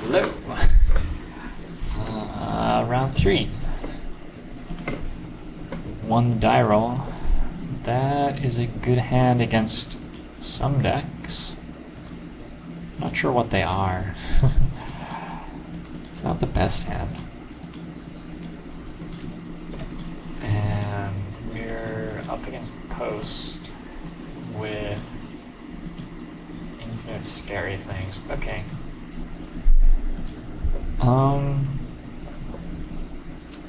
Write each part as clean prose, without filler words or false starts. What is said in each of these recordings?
Hello. Round 3. One die roll. That is a good hand against some decks. Not sure what they are. It's not the best hand. And we're up against post with infinite scary things. Okay.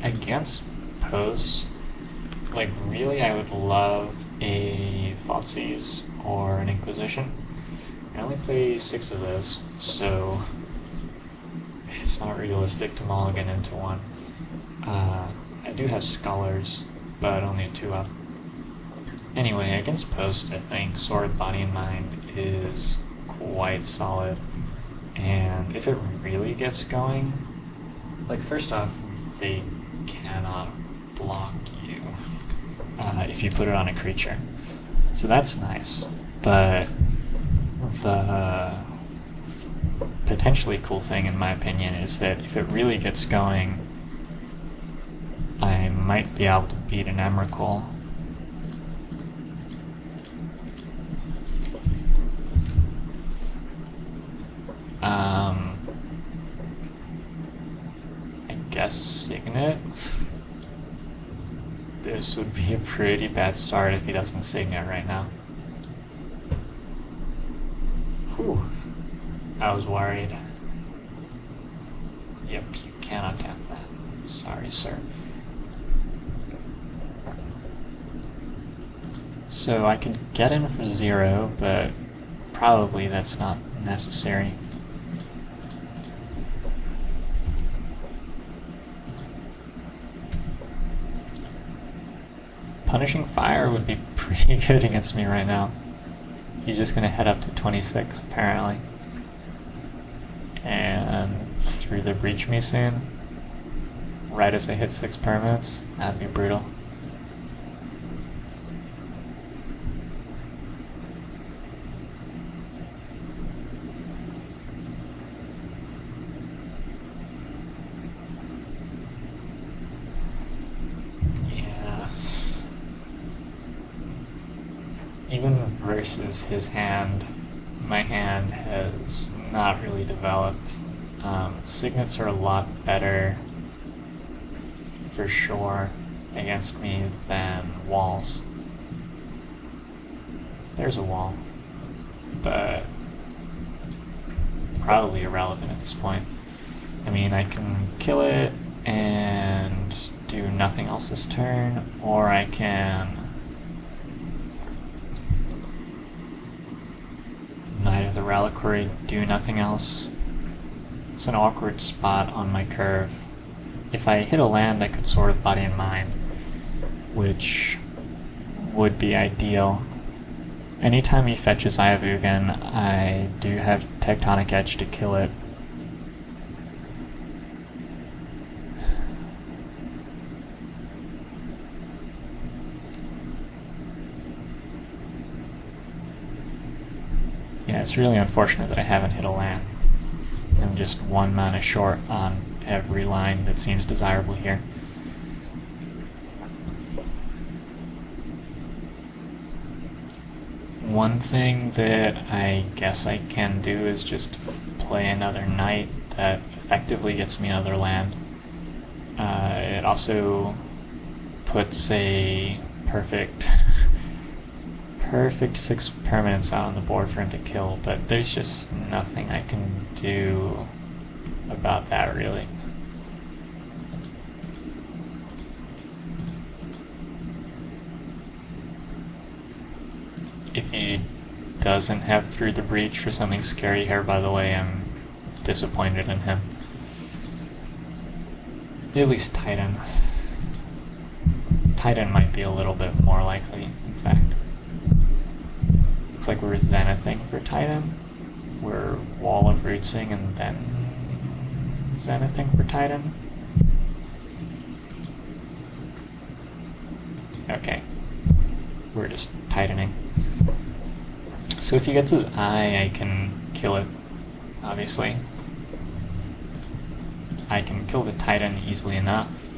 Against post, like really I would love a Thoughtseize or an Inquisition. I only play 6 of those, so it's not realistic to mulligan into one. I do have Scholars, but only 2 of. Anyway, against post, I think Sword, Body, and Mind is quite solid. And if it really gets going, like first off, they cannot block you if you put it on a creature. So that's nice. But the potentially cool thing, in my opinion, is that if it really gets going, I might be able to beat an Emrakul. I guess Signet. This would be a pretty bad start if he doesn't Signet right now. Whew. I was worried. Yep, you cannot tap that. Sorry, sir. So I could get in for 0, but probably that's not necessary. Punishing Fire would be pretty good against me right now. He's just going to head up to 26, apparently. And through the breach me soon. Right as I hit 6 permanents. That'd be brutal. Even versus his hand, my hand has not really developed. Signets are a lot better, for sure, against me than walls. There's a wall, but probably irrelevant at this point. I mean, I can kill it and do nothing else this turn, or I can Knight of the Reliquary, do nothing else. It's an awkward spot on my curve. If I hit a land, I could Sword of Body and Mind, which would be ideal. Anytime he fetches Eye of Ugin, I do have Tectonic Edge to kill it. Yeah, it's really unfortunate that I haven't hit a land. I'm just 1 mana short on every line that seems desirable here. One thing that I guess I can do is just play another Knight that effectively gets me another land. It also puts a perfect 6 permanents out on the board for him to kill, but there's just nothing I can do about that, really. If he doesn't have Through the Breach for something scary here, by the way, I'm disappointed in him. At least Titan. Titan might be a little bit more likely, in fact. Looks like we're Zenithing for Titan. We're Wall of Rootsing and then Zenithing for Titan. Okay. We're just tightening. So if he gets his eye, I can kill it, obviously. I can kill the Titan easily enough.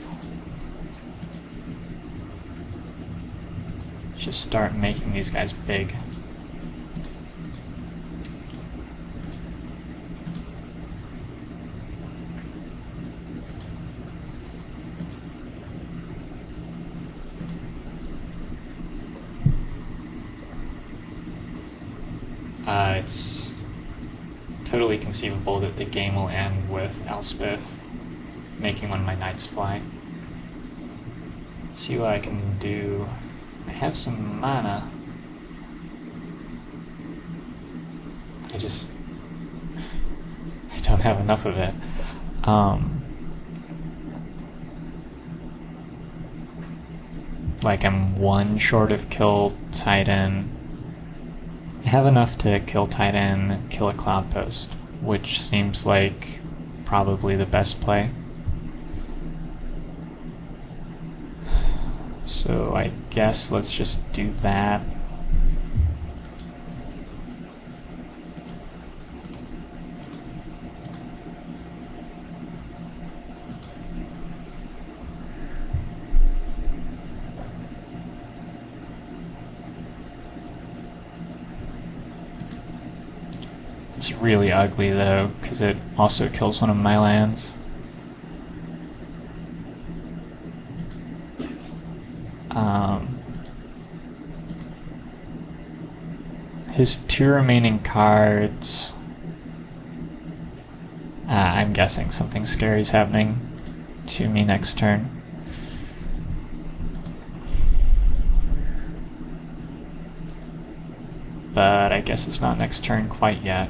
Just start making these guys big. It's totally conceivable that the game will end with Elspeth making one of my knights fly. Let's see what I can do. I have some mana. I don't have enough of it. Like I'm one short of kill Titan. I have enough to kill Titan, kill a Cloud Post, which seems like probably the best play. So I guess let's just do that. It's really ugly though, because it also kills one of my lands. His two remaining cards, I'm guessing something scary is happening to me next turn. But I guess it's not next turn quite yet.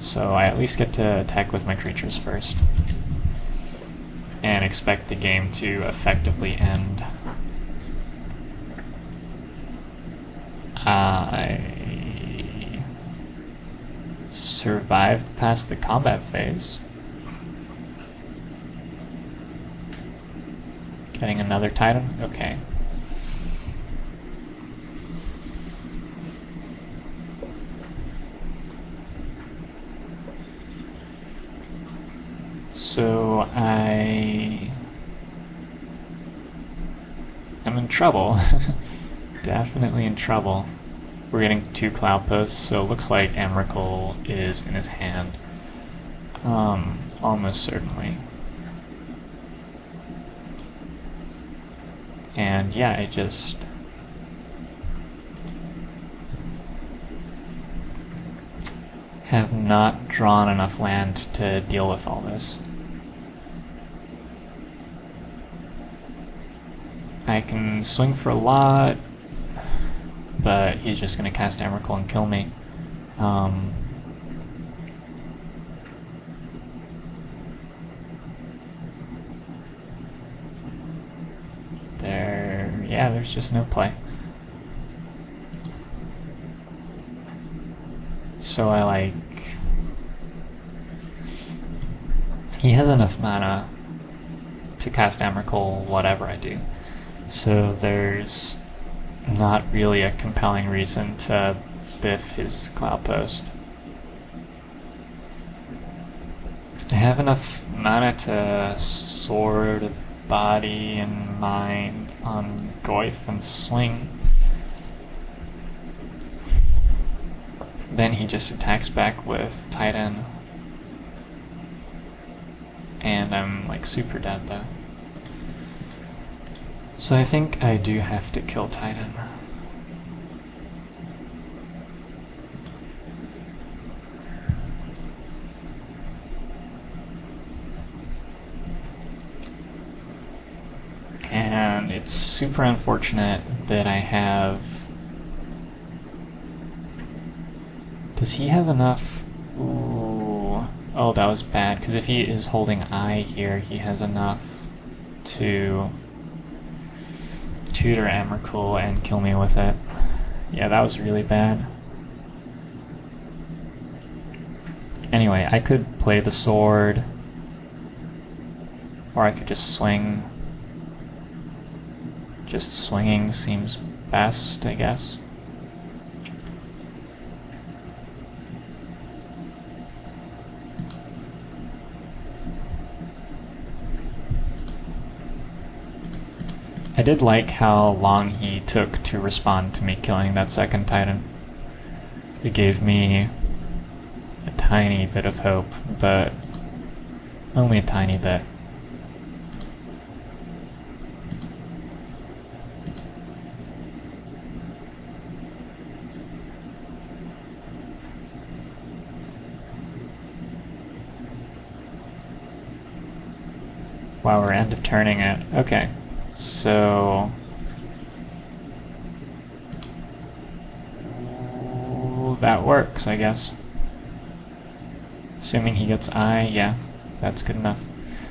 So I at least get to attack with my creatures first. And expect the game to effectively end. I survived past the combat phase. Getting another Titan? Okay. So I am in trouble. Definitely in trouble. We're getting 2 Cloud Posts, so it looks like Emrakul is in his hand. Almost certainly. And yeah, I just have not drawn enough land to deal with all this. I can swing for a lot, but he's just going to cast Emrakul and kill me. There's just no play. So he has enough mana to cast Emrakul whatever I do. So there's not really a compelling reason to biff his Cloud Post. I have enough mana to Sword of Body and Mind on Goyf and swing. Then he just attacks back with Titan. And I'm like super dead though. So I think I do have to kill Titan. And it's super unfortunate that I have... Does he have enough? Ooh. Oh, that was bad, because if he is holding I here, he has enough to tutor Emrakul and kill me with it. Yeah, that was really bad. Anyway, I could play the sword, or I could just swing. just swinging seems best, I guess. I did like how long he took to respond to me killing that second Titan. It gave me a tiny bit of hope, but only a tiny bit. Wow, we're end of turning it. Okay. So that works, I guess. Assuming he gets eye, yeah, that's good enough.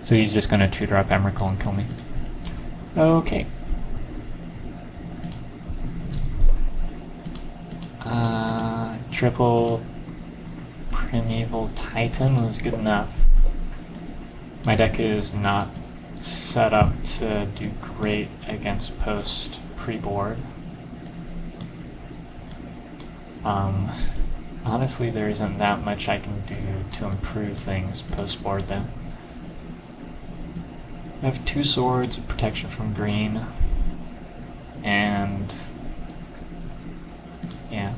So he's just gonna 2-drop Emrakul and kill me. Okay. Triple Primeval Titan was good enough. My deck is not set up to do great against post pre-board. Honestly, there isn't that much I can do to improve things post-board though. I have 2 swords, protection from green, and yeah.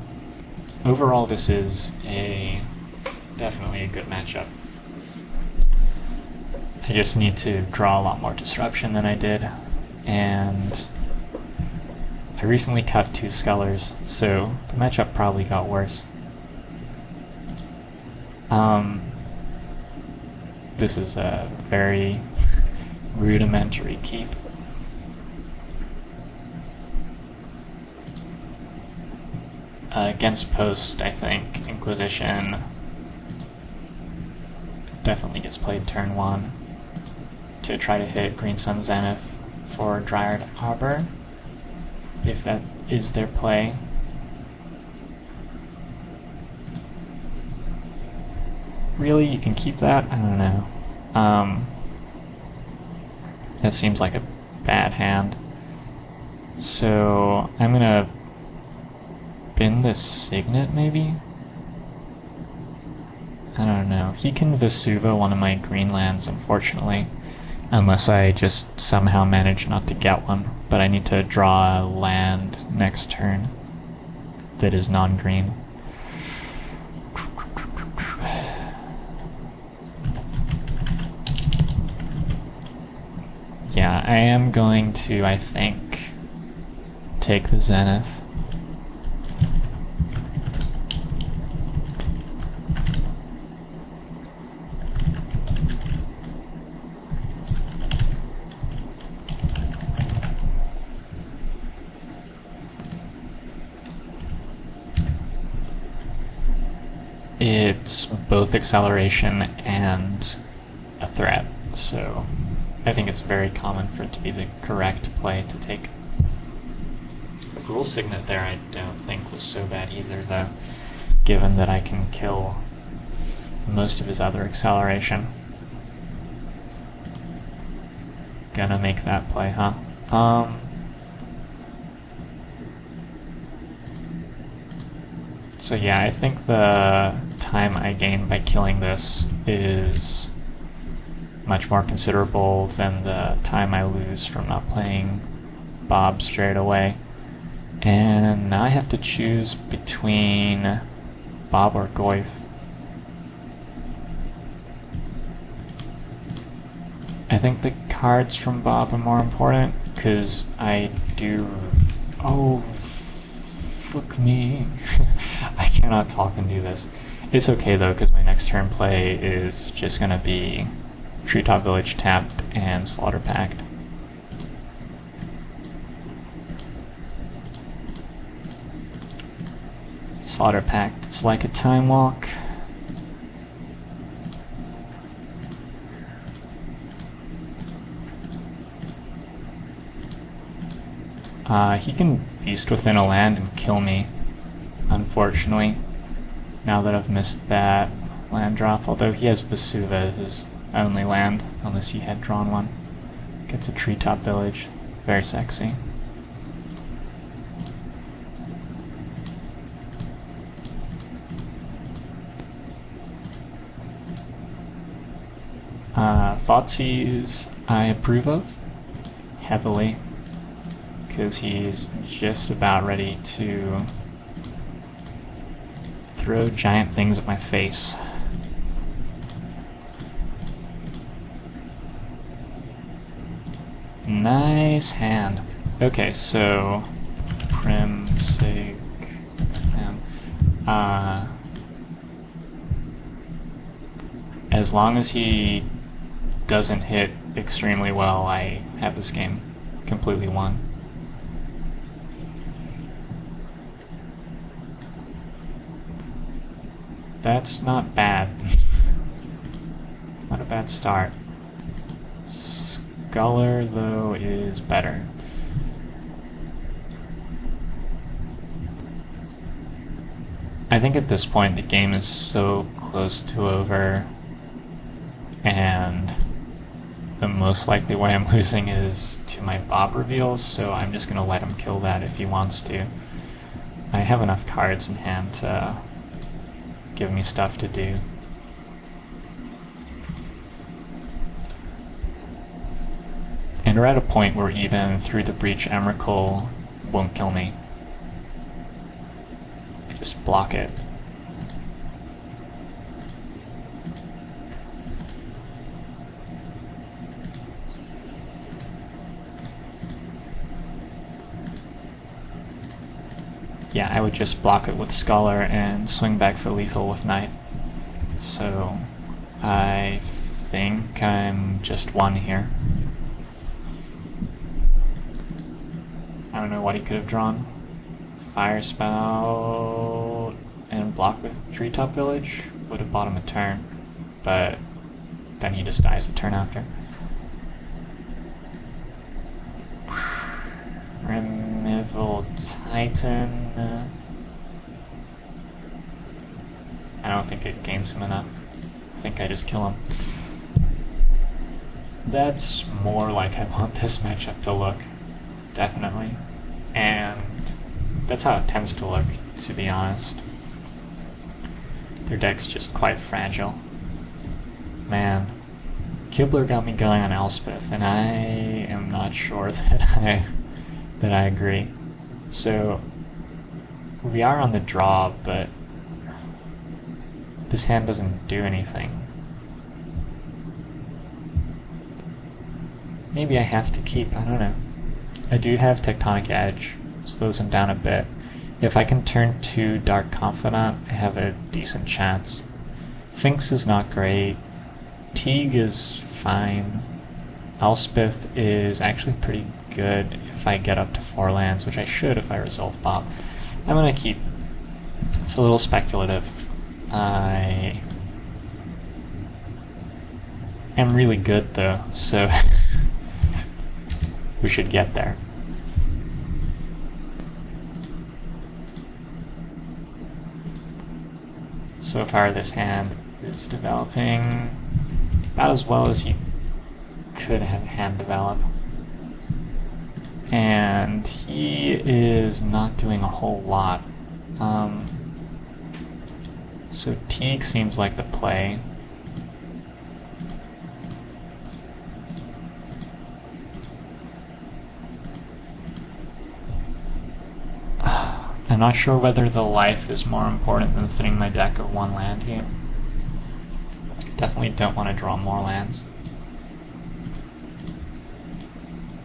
Overall, this is definitely a good matchup. I just need to draw a lot more disruption than I did, and I recently cut 2 Scullers, so the matchup probably got worse. This is a very rudimentary keep. Against post, I think Inquisition definitely gets played turn 1 to try to hit Green Sun Zenith for Dryad Arbor, if that is their play. Really, you can keep that? I don't know. That seems like a bad hand. So I'm gonna bin this Signet, maybe? I don't know. He can Vesuva one of my green lands, unfortunately. Unless I just somehow manage not to get one. But I need to draw a land next turn that is non-green. Yeah, I am going to, I think, take the Zenith. It's both acceleration and a threat, so I think it's very common for it to be the correct play to take. The Gruul Signet there I don't think was so bad either, though, given that I can kill most of his other acceleration. Gonna make that play, huh? So yeah, I think the time I gain by killing this is much more considerable than the time I lose from not playing Bob straight away. And now I have to choose between Bob or Goyf. I think the cards from Bob are more important, because I do... Oh, fuck me. I cannot talk and do this. It's okay though, because my next turn play is just gonna be Treetop Village tapped and Slaughter Pact. Slaughter Pact, it's like a time walk. He can Beast Within a land and kill me, unfortunately, now that I've missed that land drop, although he has Vesuva as his only land, unless he had drawn one. Gets a Treetop Village, very sexy. Thoughtseize I approve of heavily, because he's just about ready to throw giant things at my face. Nice hand. Okay, so prim sig as long as he doesn't hit extremely well, I have this game completely won. That's not bad. Not a bad start. Scholar, though, is better. I think at this point the game is so close to over, and the most likely way I'm losing is to my Bob reveals, so I'm just going to let him kill that if he wants to. I have enough cards in hand to give me stuff to do. And we're at a point where even through the Breach Emrakul won't kill me. I just block it. Yeah, I would just block it with Scholar and swing back for lethal with Knight. So I think I'm just one here. I don't know what he could have drawn. Fire Spout and block with Treetop Village would have bought him a turn, but then he just dies the turn after. Removal Titan. I don't think it gains him enough. I think I just kill him. That's more like I want this matchup to look. Definitely. And that's how it tends to look, to be honest. Their deck's just quite fragile. Man, Kibler got me going on Elspeth, and I am not sure that I agree. So we are on the draw, but this hand doesn't do anything. Maybe I have to keep, I don't know. I do have Tectonic Edge, slows him down a bit. If I can turn to Dark Confidant, I have a decent chance. Finks is not great. Teague is fine. Elspeth is actually pretty good if I get up to 4 lands, which I should if I resolve Bob. I'm gonna keep. It's a little speculative. I am really good though, so we should get there. So far this hand is developing about as well as you could have hand develop. And he is not doing a whole lot. So Teague seems like the play. I'm not sure whether the life is more important than thinning my deck of 1 land here. Definitely don't want to draw more lands.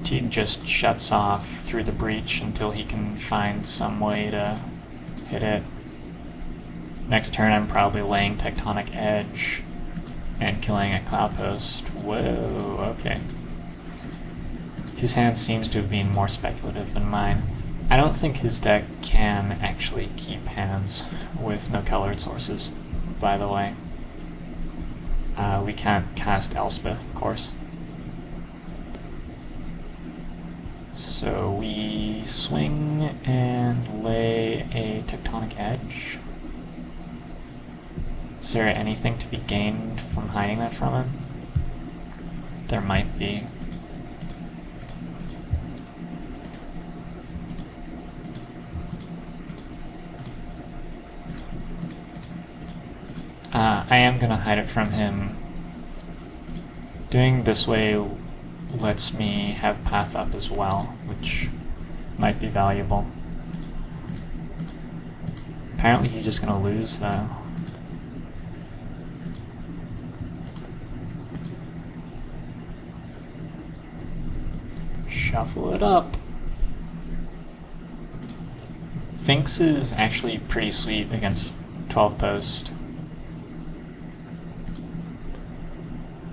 Teague just shuts off through the breach until he can find some way to hit it. Next turn I'm probably laying Tectonic Edge and killing a Cloudpost. Whoa, okay. His hand seems to have been more speculative than mine. I don't think his deck can actually keep hands with no colored sources, by the way. We can't cast Elspeth, of course. So we swing and lay a Tectonic Edge. Is there anything to be gained from hiding that from him? There might be. I am going to hide it from him Doing this way lets me have path up as well, which might be valuable. Apparently he's just going to lose though. Shuffle it up. Finks is actually pretty sweet against 12 post.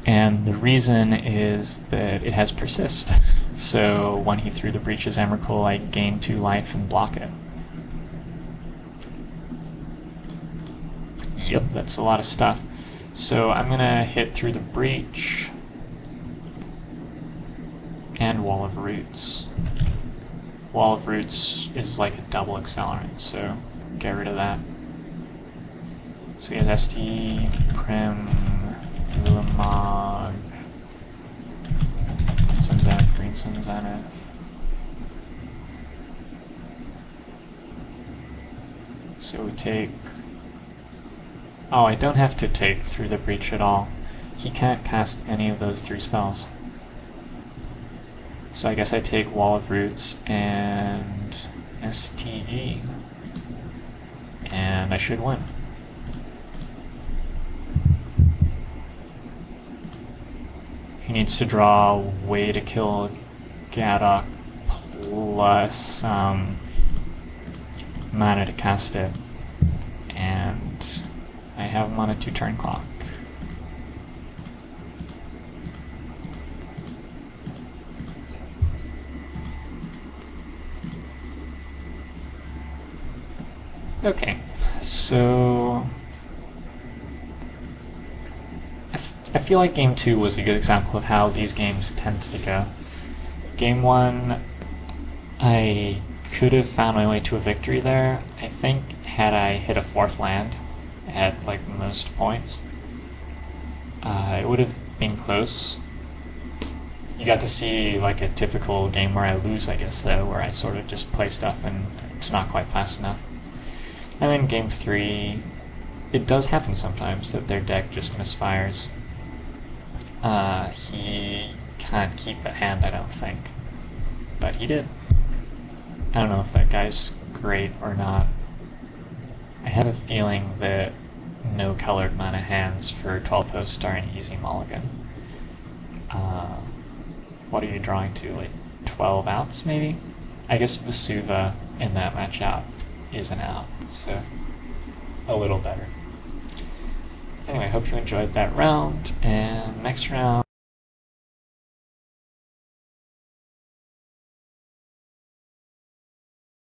And the reason is that it has persist. So when he threw the Breach's Emrakul, I gain 2 life and block it. Yep, that's a lot of stuff. So I'm gonna hit through the Breach and Wall of Roots. Wall of Roots is like a double accelerant, so get rid of that. So we have ST, Prim, Ulamog, Sun Zenith, Green Sun Zenith. So we take... Oh, I don't have to take through the Breach at all. He can't cast any of those 3 spells. So I guess I take Wall of Roots and STE. And I should win. He needs to draw way to kill Gadok plus mana to cast it. And I have him on a 2-turn clock. Okay, so I feel like Game 2 was a good example of how these games tend to go. Game 1, I could have found my way to a victory there. I think had I hit a 4th land at like most points, it would have been close. You got to see like a typical game where I lose, I guess, though, where I sort of just play stuff and it's not quite fast enough. And then Game 3, it does happen sometimes that their deck just misfires. He can't keep that hand, I don't think. But he did. I don't know if that guy's great or not. I have a feeling that no colored mana hands for 12 posts are an easy mulligan. What are you drawing to? Like 12 outs, maybe? I guess Vesuva in that match out is an out, so a little better. Anyway, I hope you enjoyed that round, and next round